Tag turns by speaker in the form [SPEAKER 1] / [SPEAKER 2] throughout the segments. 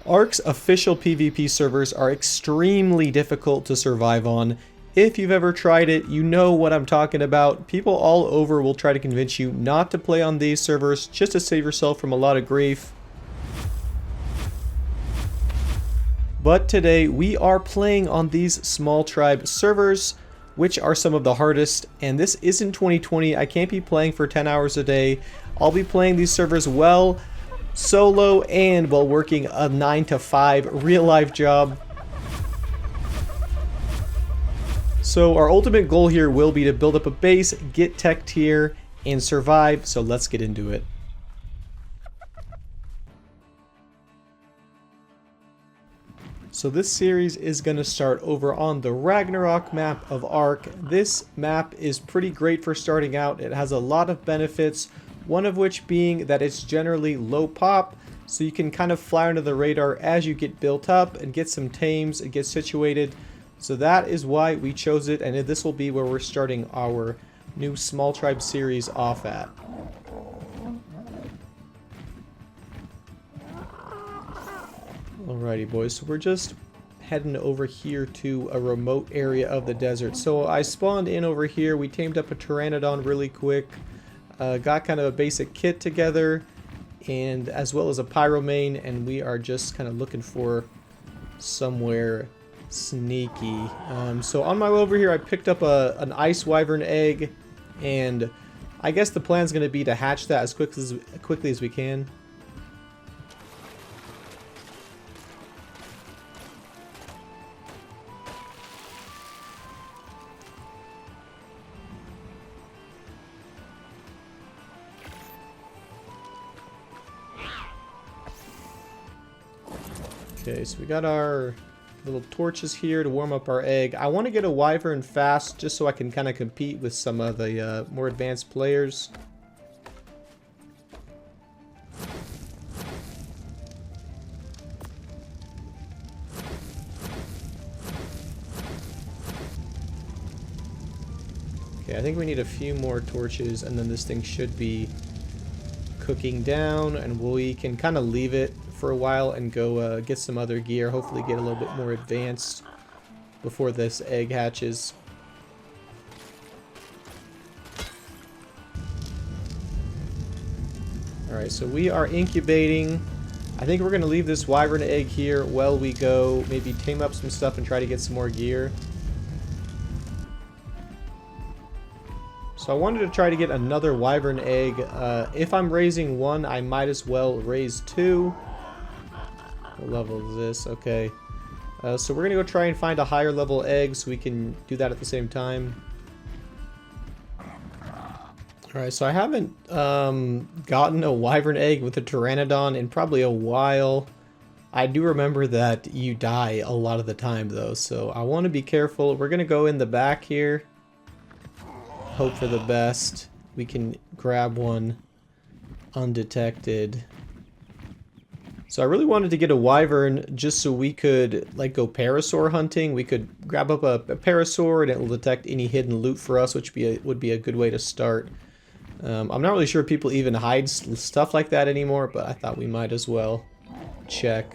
[SPEAKER 1] Ark's official PvP servers are extremely difficult to survive on. If you've ever tried it, you know what I'm talking about. People all over will try to convince you not to play on these servers just to save yourself from a lot of grief. But today we are playing on these small tribe servers, which are some of the hardest, and this isn't 2020. I can't be playing for 10 hours a day. I'll be playing these servers well solo and while working a 9 to 5 real life job. So our ultimate goal here will be to build up a base, get tech tier, and survive, so let's get into it. So this series is going to start over on the Ragnarok map of Ark. This map is pretty great for starting out. It has a lot of benefits, one of which being that it's generally low pop, so you can kind of fly under the radar as you get built up and get some tames and get situated. So that is why we chose it, and this will be where we're starting our new small tribe series off at. Alrighty boys, so we're just heading over here to a remote area of the desert. So I spawned in over here, we tamed up a pteranodon really quick, got kind of a basic kit together, and as well as a pyromane, and we are just kind of looking for somewhere sneaky. So on my way over here I picked up an ice wyvern egg, and I guess the plan's going to be to hatch that as quickly as we can. Okay, so we got our little torches here to warm up our egg. I want to get a wyvern fast just so I can kind of compete with some of the more advanced players. Okay, I think we need a few more torches and then this thing should be cooking down, and we can kind of leave it for a while and go get some other gear, hopefully get a little bit more advanced before this egg hatches. Alright, so we are incubating. I think we're going to leave this wyvern egg here while we go maybe tame up some stuff and try to get some more gear. So I wanted to try to get another wyvern egg. If I'm raising one, I might as well raise two. What level is this? Okay. So we're going to go try and find a higher level egg so we can do that at the same time. Alright, so I haven't gotten a wyvern egg with a pteranodon in probably a while. I do remember that you die a lot of the time though, so I want to be careful. We're going to go in the back here. Hope for the best. We can grab one undetected. So I really wanted to get a wyvern just so we could like go parasaur hunting. We could grab up a parasaur and it will detect any hidden loot for us, which would be a good way to start. I'm not really sure if people even hide stuff like that anymore, but I thought we might as well check.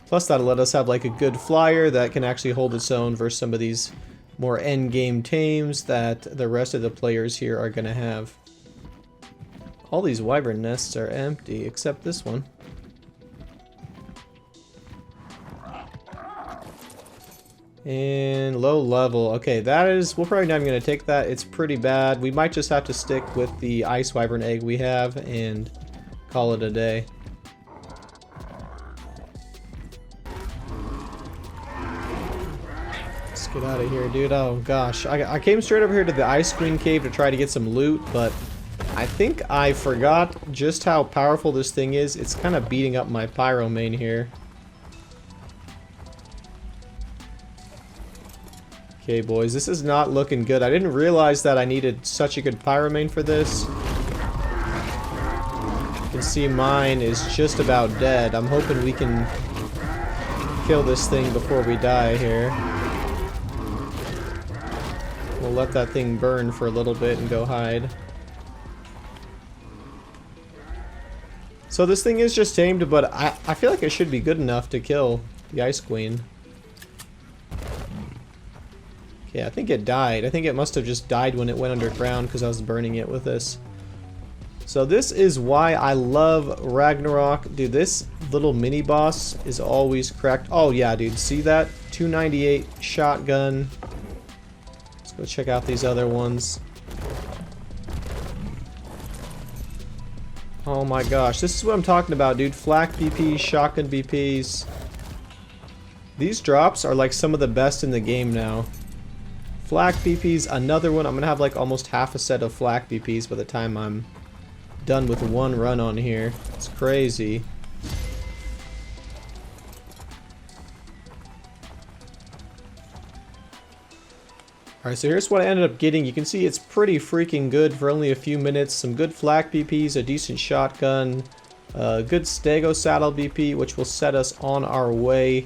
[SPEAKER 1] Plus that'll let us have like a good flyer that can actually hold its own versus some of these more endgame tames that the rest of the players here are going to have. All these wyvern nests are empty, except this one. And low level. Okay, that is... we're probably not even going to take that. It's pretty bad. We might just have to stick with the ice wyvern egg we have and call it a day. Let's get out of here, dude. Oh, gosh. I came straight over here to the ice queen cave to try to get some loot, but I think I forgot just how powerful this thing is. It's kind of beating up my pyromane here. Okay, boys, this is not looking good. I didn't realize that I needed such a good pyromane for this. You can see mine is just about dead. I'm hoping we can kill this thing before we die here. We'll let that thing burn for a little bit and go hide. So So this thing is just tamed, but I feel like it should be good enough to kill the Ice Queen. Okay, I think it died. I think it must have just died when it went underground because I was burning it with this. So this is why I love Ragnarok. Dude, this little mini boss is always cracked. Oh yeah, dude, see that? 298 shotgun. Let's go check out these other ones. Oh my gosh, this is what I'm talking about, dude. Flak BPs, shotgun BPs. These drops are like some of the best in the game now. Flak BPs, another one. I'm gonna have like almost half a set of flak BPs by the time I'm done with one run on here. It's crazy. Alright, so here's what I ended up getting. You can see it's pretty freaking good for only a few minutes. Some good flak BPs, a decent shotgun, a good stego saddle BP, which will set us on our way.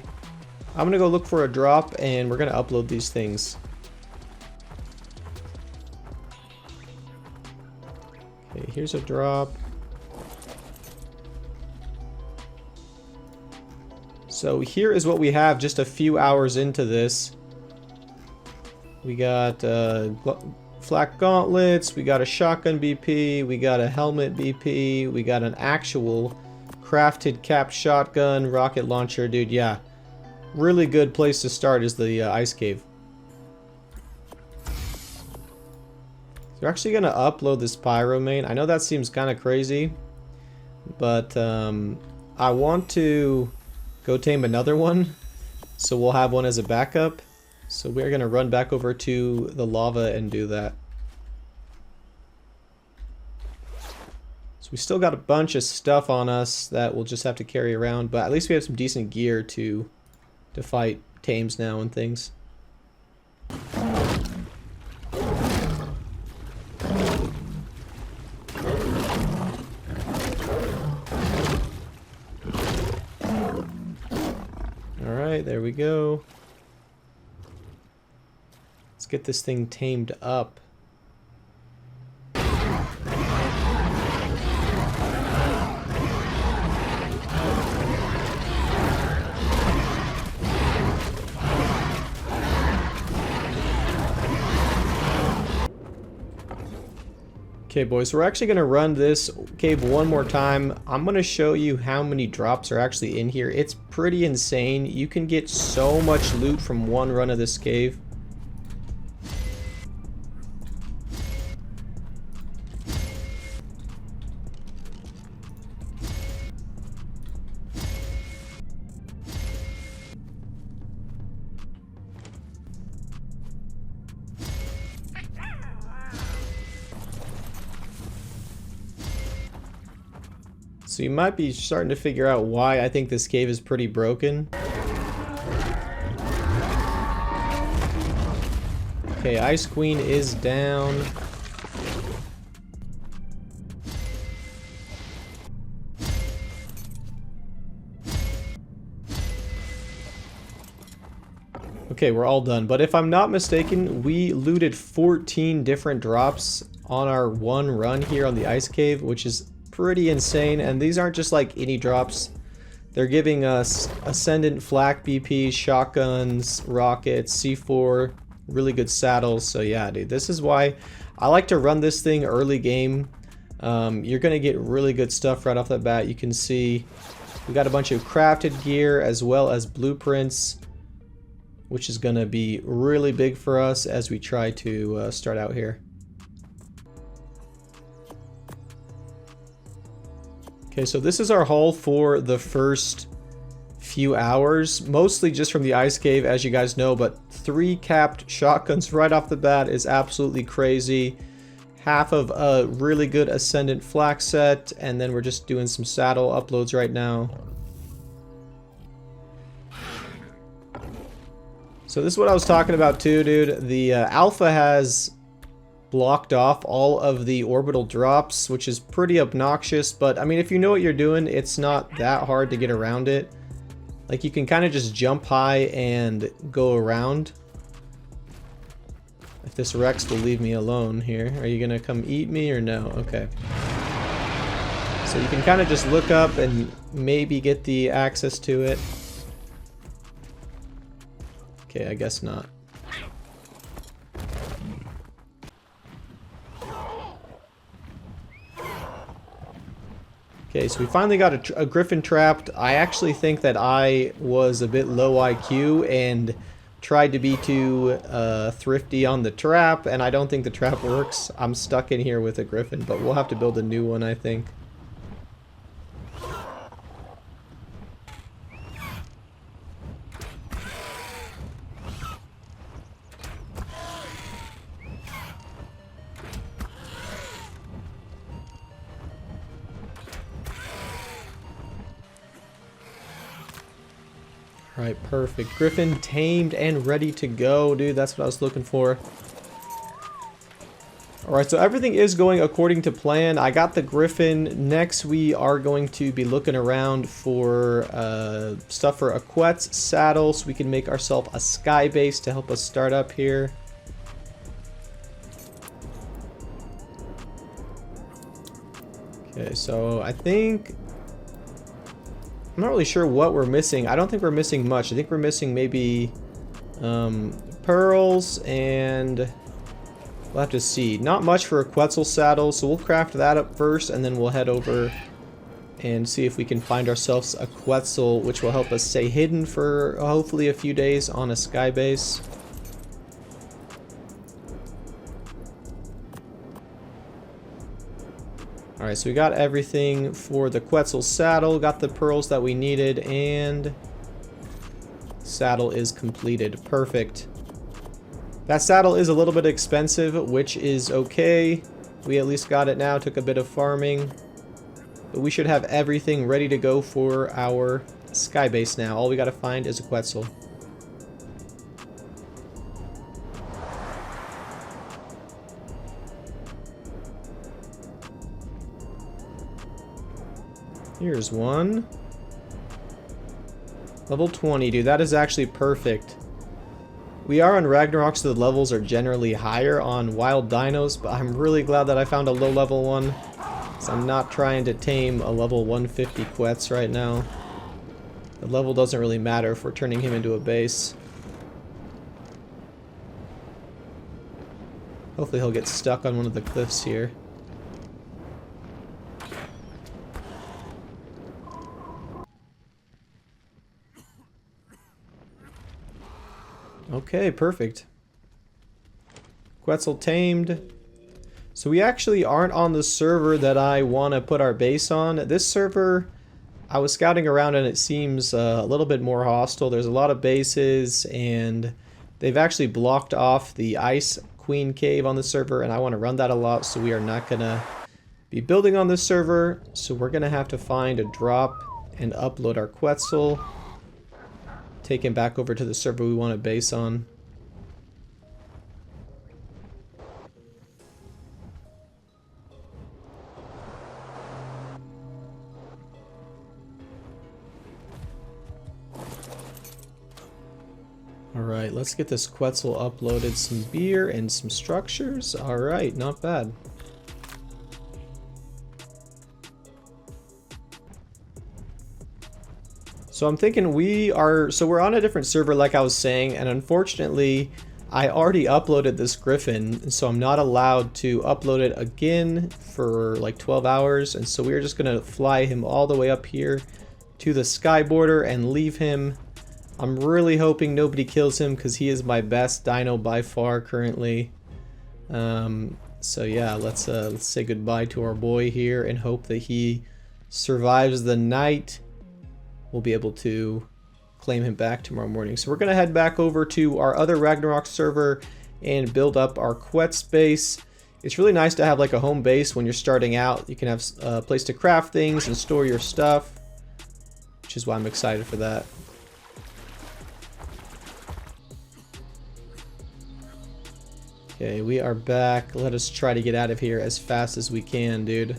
[SPEAKER 1] I'm gonna go look for a drop and we're gonna upload these things. Okay, here's a drop. So here is what we have just a few hours into this. We got flak gauntlets, we got a shotgun BP, we got a helmet BP, we got an actual crafted capped shotgun, rocket launcher. Dude, yeah. Really good place to start is the ice cave. So we're actually going to upload this pyro main. I know that seems kind of crazy, but I want to go tame another one, so we'll have one as a backup. So we're going to run back over to the lava and do that. So we still got a bunch of stuff on us that we'll just have to carry around, but at least we have some decent gear to fight tames now and things. Alright, there we go. Let's get this thing tamed up. Okay, boys, so we're actually going to run this cave one more time. I'm going to show you how many drops are actually in here. It's pretty insane. You can get so much loot from one run of this cave. So you might be starting to figure out why I think this cave is pretty broken. Okay, Ice Queen is down. Okay, we're all done. But if I'm not mistaken, we looted 14 different drops on our one run here on the ice cave, which is pretty insane. And these aren't just like any drops. They're giving us Ascendant flak BPs, shotguns, rockets, C4, really good saddles. So yeah, dude, this is why I like to run this thing early game. You're gonna get really good stuff right off the bat. You can see we got a bunch of crafted gear as well as blueprints, which is gonna be really big for us as we try to start out here. Okay, so this is our haul for the first few hours, mostly just from the ice cave, as you guys know, but 3 capped shotguns right off the bat is absolutely crazy. Half of a really good Ascendant flak set, and then we're just doing some saddle uploads right now. So this is what I was talking about too, dude. The alpha has blocked off all of the orbital drops, which is pretty obnoxious, but I mean, if you know what you're doing, it's not that hard to get around it. Like, you can kind of just jump high and go around. If this Rex will leave me alone here. Are you gonna come eat me or no? Okay. So So you can kind of just look up and maybe get the access to it. Okay, I guess not. Okay, so we finally got a griffin trapped. I actually think that I was a bit low IQ and tried to be too thrifty on the trap, and I don't think the trap works. I'm stuck in here with a griffin, but we'll have to build a new one, I think. Alright, perfect. Griffin tamed and ready to go, dude. That's what I was looking for. Alright, so everything is going according to plan. I got the griffin. Next, we are going to be looking around for stuff for a Quet's saddle so we can make ourselves a sky base to help us start up here. Okay, so I think... I'm not really sure what we're missing. I don't think we're missing much. I think we're missing maybe pearls, and we'll have to see. Not much for a Quetzal saddle, so we'll craft that up first, and then we'll head over and see if we can find ourselves a Quetzal, which will help us stay hidden for hopefully a few days on a sky base. Alright, so we got everything for the Quetzal saddle, got the pearls that we needed, and saddle is completed. Perfect. That saddle is a little bit expensive, which is okay. We at least got it now, took a bit of farming. But we should have everything ready to go for our sky base now. All we gotta find is a Quetzal. Here's one. Level 20, dude. That is actually perfect. We are on Ragnarok, so the levels are generally higher on wild dinos, but I'm really glad that I found a low level one. So I'm not trying to tame a level 150 Quetz right now. The level doesn't really matter if we're turning him into a base. Hopefully he'll get stuck on one of the cliffs here. Okay, perfect. Quetzal tamed. So we actually aren't on the server that I want to put our base on. This server, I was scouting around and it seems a little bit more hostile. There's a lot of bases and they've actually blocked off the Ice Queen Cave on the server, and I want to run that a lot, so we are not going to be building on this server. So we're going to have to find a drop and upload our Quetzal. Take him back over to the server we want to base on. Alright, let's get this Quetzal uploaded. Some beer and some structures. Alright, not bad. So I'm thinking we're on a different server like I was saying, and unfortunately I already uploaded this griffin, so I'm not allowed to upload it again for like 12 hours, and so we're just gonna fly him all the way up here to the sky border and leave him. I'm really hoping nobody kills him because he is my best dino by far currently. So yeah, let's say goodbye to our boy here and hope that he survives the night. We'll be able to claim him back tomorrow morning. So we're going to head back over to our other Ragnarok server and build up our Quet's base. It's really nice to have like a home base when you're starting out. You can have a place to craft things and store your stuff, which is why I'm excited for that. Okay, we are back. Let us try to get out of here as fast as we can, dude.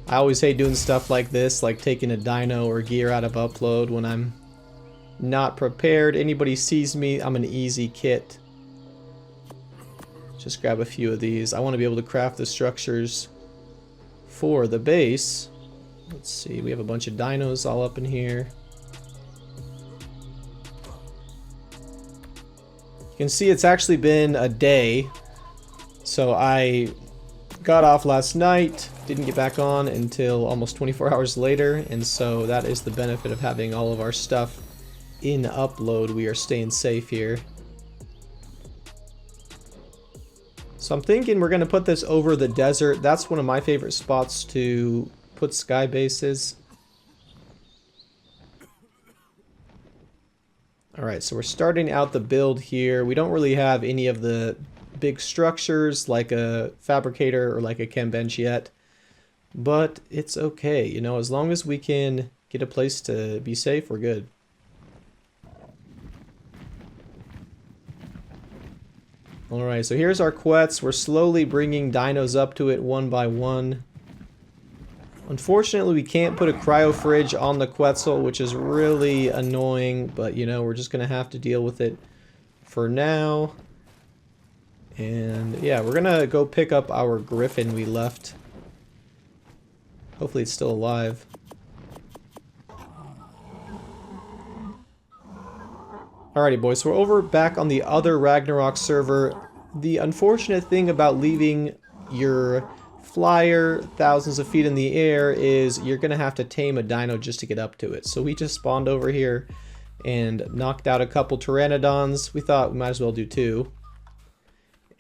[SPEAKER 1] I always hate doing stuff like this, like taking a dino or gear out of upload when I'm not prepared. Anybody sees me, I'm an easy kit. Just grab a few of these. I want to be able to craft the structures for the base. Let's see, we have a bunch of dinos all up in here. You can see it's actually been a day. So I got off last night, didn't get back on until almost 24 hours later, and so that is the benefit of having all of our stuff in upload. We are staying safe here. So I'm thinking we're going to put this over the desert. That's one of my favorite spots to put sky bases. Alright, so we're starting out the build here. We don't really have any of the big structures like a fabricator or like a chem bench yet. But it's okay, you know, as long as we can get a place to be safe, we're good. Alright, so here's our quets. We're slowly bringing dinos up to it one by one. Unfortunately, we can't put a cryo fridge on the Quetzal, which is really annoying, but you know, we're just going to have to deal with it for now. And yeah, we're going to go pick up our griffin we left. Hopefully it's still alive. Alrighty boys, so we're over back on the other Ragnarok server. The unfortunate thing about leaving your flyer thousands of feet in the air is you're gonna have to tame a dino just to get up to it. So we just spawned over here and knocked out a couple pteranodons. We thought we might as well do two.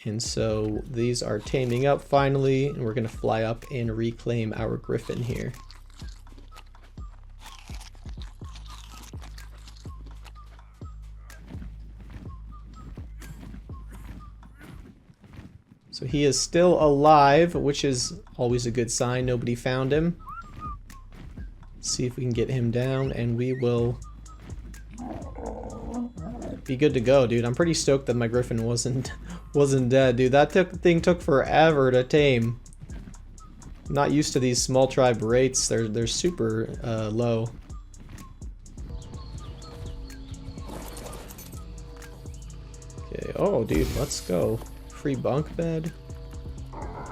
[SPEAKER 1] And so these are taming up finally, and we're gonna fly up and reclaim our griffin here. So he is still alive, which is always a good sign. Nobody found him. Let's see if we can get him down, and we will be good to go, dude. I'm pretty stoked that my griffin wasn't dead, dude. That thing took forever to tame. I'm not used to these small tribe rates. They're super low. Okay. Oh, dude, let's go. Free bunk bed.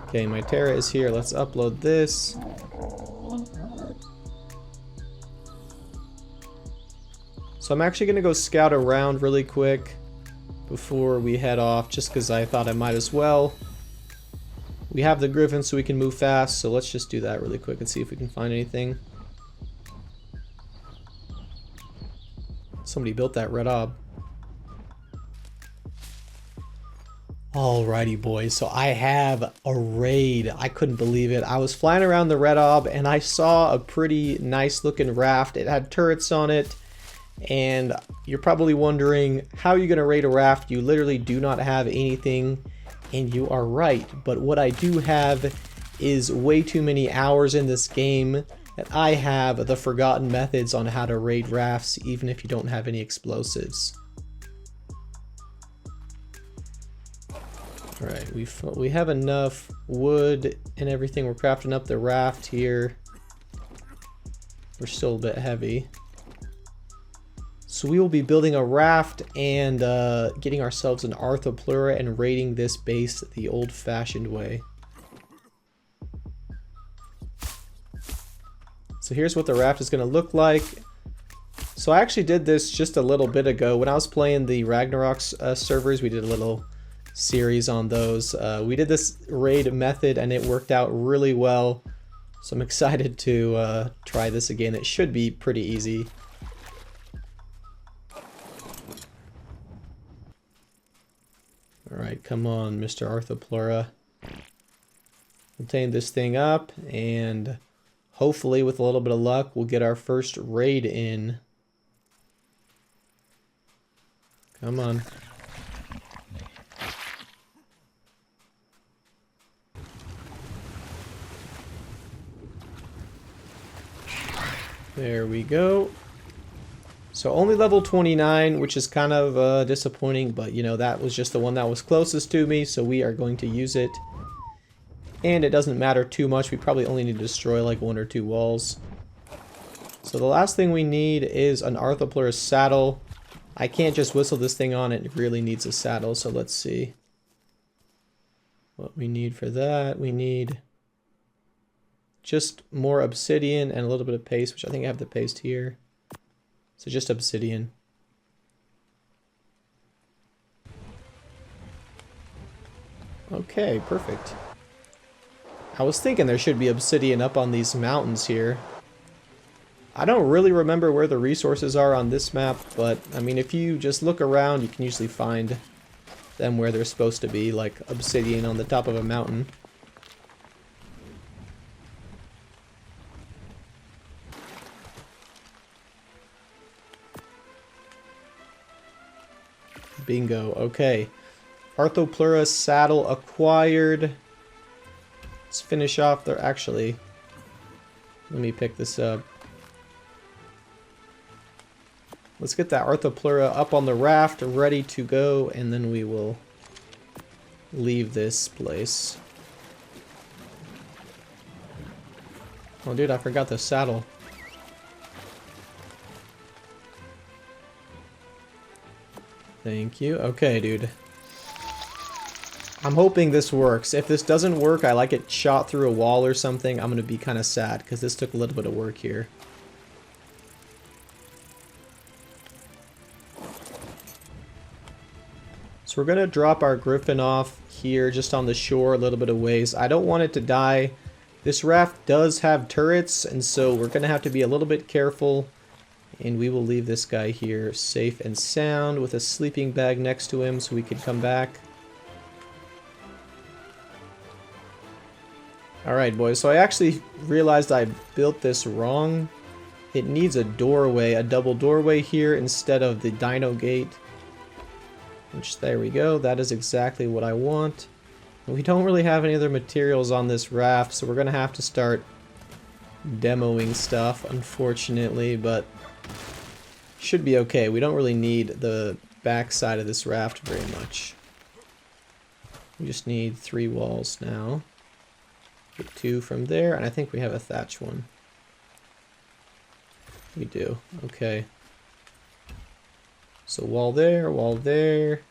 [SPEAKER 1] Okay, my Terra is here. Let's upload this. So I'm actually gonna go scout around really quick before we head off, just because I thought I might as well. We have the griffin so we can move fast, so let's just do that really quick and see if we can find anything. Somebody built that red ob. Alrighty boys, so I have a raid. I couldn't believe it. I was flying around the red ob and I saw a pretty nice looking raft. It had turrets on it, and you're probably wondering, how are you gonna raid a raft? You literally do not have anything, and you are right. But what I do have is way too many hours in this game that I have the forgotten methods on how to raid rafts, even if you don't have any explosives. Alright, we have enough wood and everything. We're crafting up the raft here. We're still a bit heavy. So we will be building a raft and getting ourselves an Arthropleura and raiding this base the old-fashioned way. So here's what the raft is going to look like. So I actually did this just a little bit ago. When I was playing the Ragnarok servers, we did a little series on those. We did this raid method and it worked out really well. So I'm excited to try this again. It should be pretty easy. Alright, come on, Mr. Arthropleura. We'll tame this thing up, and hopefully with a little bit of luck we'll get our first raid in. Come on. There we go. So only level 29, which is kind of disappointing, but you know, that was just the one that was closest to me, so we are going to use it. And it doesn't matter too much. We probably only need to destroy like 1 or 2 walls. So the last thing we need is an Arthropleura saddle. I can't just whistle this thing on, it really needs a saddle, so let's see what we need for that. We need just more obsidian and a little bit of paste, which I think I have the paste here. So just obsidian. Okay, perfect. I was thinking there should be obsidian up on these mountains here. I don't really remember where the resources are on this map, but I mean, if you just look around, you can usually find them where they're supposed to be, like obsidian on the top of a mountain. Bingo. Okay. Arthopleura saddle acquired. Let's finish off there. Actually, let me pick this up. Let's get that Arthopleura up on the raft, ready to go, and then we will leave this place. Oh, dude, I forgot the saddle. Thank you. Okay, dude. I'm hoping this works. If this doesn't work, I like it shot through a wall or something, I'm going to be kind of sad, because this took a little bit of work here. So we're going to drop our griffin off here, just on the shore, a little bit of ways. I don't want it to die. This raft does have turrets, and so we're going to have to be a little bit careful. And we will leave this guy here safe and sound with a sleeping bag next to him so we can come back. Alright, boys, so I actually realized I built this wrong. It needs a doorway, a double doorway here instead of the dino gate. Which, there we go, that is exactly what I want. And we don't really have any other materials on this raft, so we're going to have to start demoing stuff, unfortunately, but should be okay. We don't really need the back side of this raft very much. We just need 3 walls now. Get 2 from there, and I think we have a thatch one. We do. Okay. So wall there, wall here.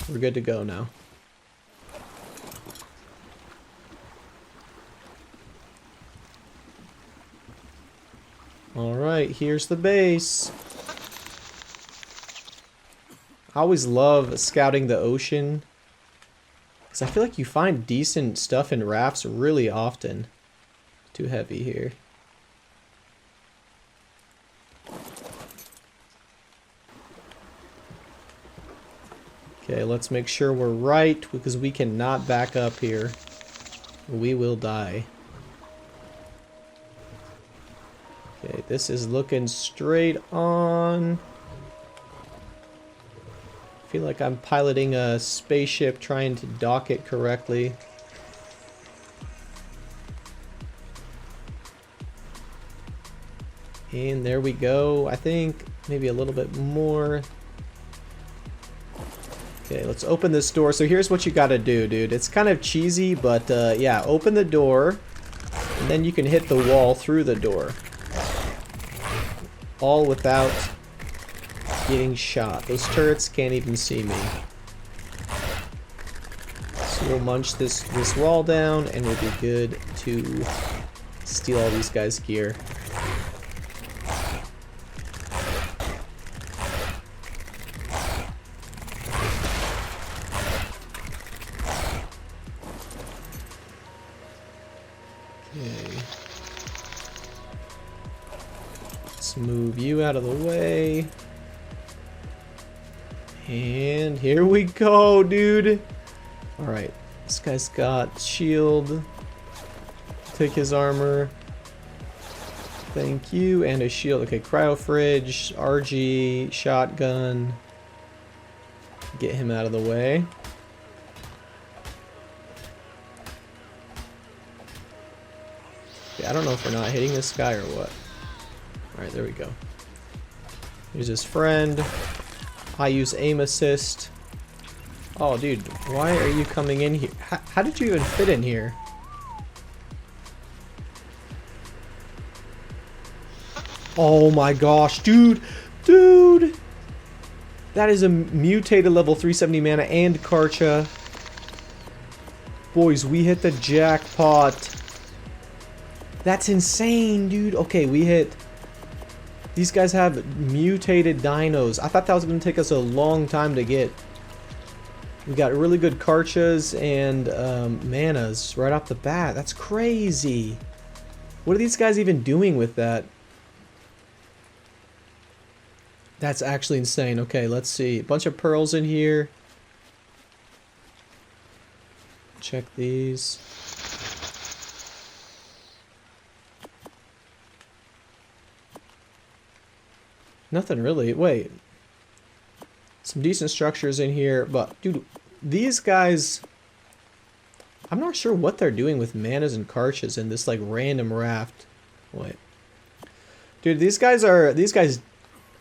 [SPEAKER 1] We're good to go now. Alright, here's the base. I always love scouting the ocean, because I feel like you find decent stuff in rafts really often. Too heavy here. Okay, let's make sure we're right, because we cannot back up here. We will die. Okay, this is looking straight on. I feel like I'm piloting a spaceship trying to dock it correctly. And there we go. I think maybe a little bit more. Okay, let's open this door. So here's what you gotta do, dude. It's kind of cheesy, but yeah, open the door, and then you can hit the wall through the door. All without getting shot. Those turrets can't even see me. So we'll munch this wall down, and we'll be good to steal all these guys' gear. Move you out of the way. And here we go, dude. Alright, this guy's got shield. Take his armor. Thank you. And a shield. Okay, cryo fridge, RG, shotgun. Get him out of the way. Okay, I don't know if we're not hitting this guy or what. Alright, there we go. Here's his friend. I use aim assist. Oh, dude, why are you coming in here? How did you even fit in here? Oh my gosh, dude! Dude! That is a mutated level 370 mana and Karcha. Boys, we hit the jackpot. That's insane, dude. Okay, we hit... These guys have mutated dinos. I thought that was going to take us a long time to get. We got really good karchas and manas right off the bat. That's crazy. What are these guys even doing with that? That's actually insane. Okay, let's see. A bunch of pearls in here. Check these. Nothing really. Wait. Some decent structures in here, but dude, these guys, I'm not sure what they're doing with manas and karchas in this like random raft. Wait. Dude, these guys,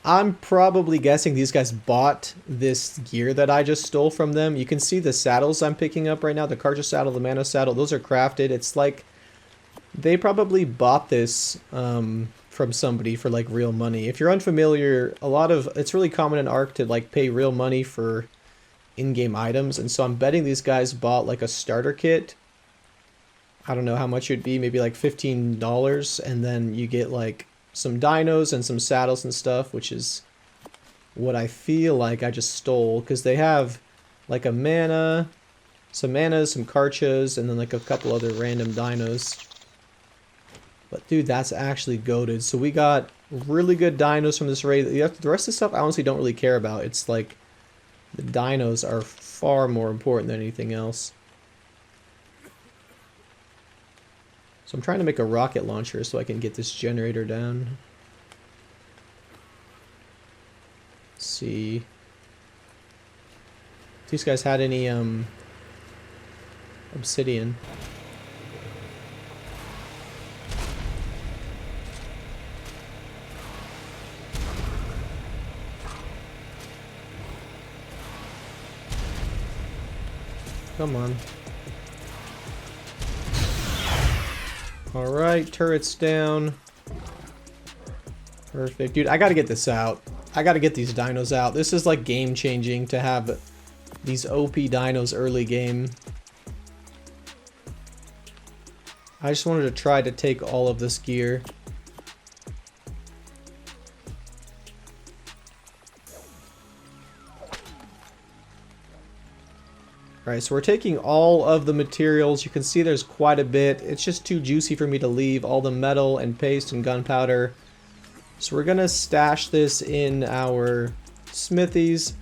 [SPEAKER 1] I'm probably guessing these guys bought this gear that I just stole from them. You can see the saddles I'm picking up right now, the karcha saddle, the mana saddle, those are crafted. It's like they probably bought this from somebody for like real money. If you're unfamiliar, it's really common in Ark to like pay real money for in-game items, and so I'm betting these guys bought like a starter kit. I don't know how much it would be, maybe like $15, and then you get like some dinos and some saddles and stuff, which is what I feel like I just stole, because they have like a mana, some manas, some karchas, and then like a couple other random dinos. But dude, that's actually goated. So we got really good dinos from this raid. The rest of the stuff I honestly don't really care about. It's like the dinos are far more important than anything else. So I'm trying to make a rocket launcher so I can get this generator down. Let's see. If these guys had any obsidian. Come on. Alright, turret's down. Perfect. Dude, I gotta get this out. I gotta get these dinos out. This is like game changing to have these OP dinos early game. I just wanted to try to take all of this gear. Alright, so we're taking all of the materials. You can see there's quite a bit. It's just too juicy for me to leave all the metal and paste and gunpowder. So we're gonna stash this in our smithies.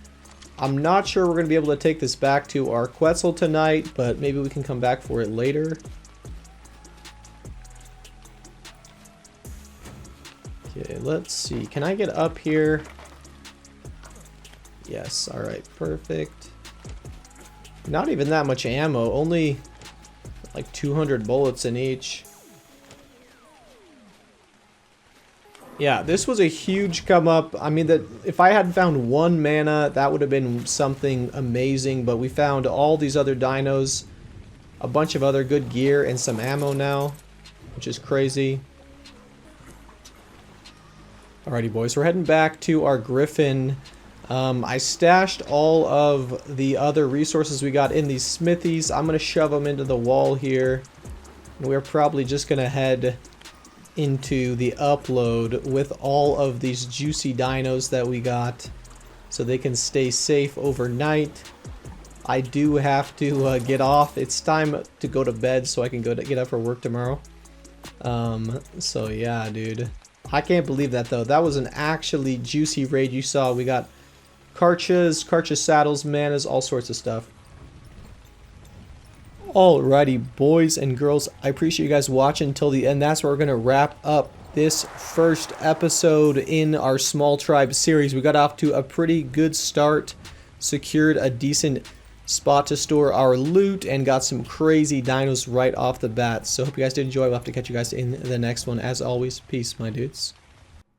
[SPEAKER 1] I'm not sure we're gonna be able to take this back to our Quetzal tonight, but maybe we can come back for it later. Okay, let's see. Can I get up here? Yes, alright, perfect. Not even that much ammo, only like 200 bullets in each. Yeah, this was a huge come up. I mean, that if I had found one mana, that would have been something amazing, but we found all these other dinos, a bunch of other good gear, and some ammo now, which is crazy. Alrighty, boys, we're heading back to our griffin. I stashed all of the other resources we got in these smithies. I'm going to shove them into the wall here. We're probably just going to head into the upload with all of these juicy dinos that we got so they can stay safe overnight. I do have to get off. It's time to go to bed so I can get up for work tomorrow. So yeah, dude. I can't believe that though. That was an actually juicy raid you saw. We got karchas, karcha saddles, manas, all sorts of stuff. Alrighty, boys and girls, I appreciate you guys watching until the end. That's where we're going to wrap up this first episode in our Small Tribe series. We got off to a pretty good start, secured a decent spot to store our loot, and got some crazy dinos right off the bat. So hope you guys did enjoy. We'll have to catch you guys in the next one. As always, peace, my dudes.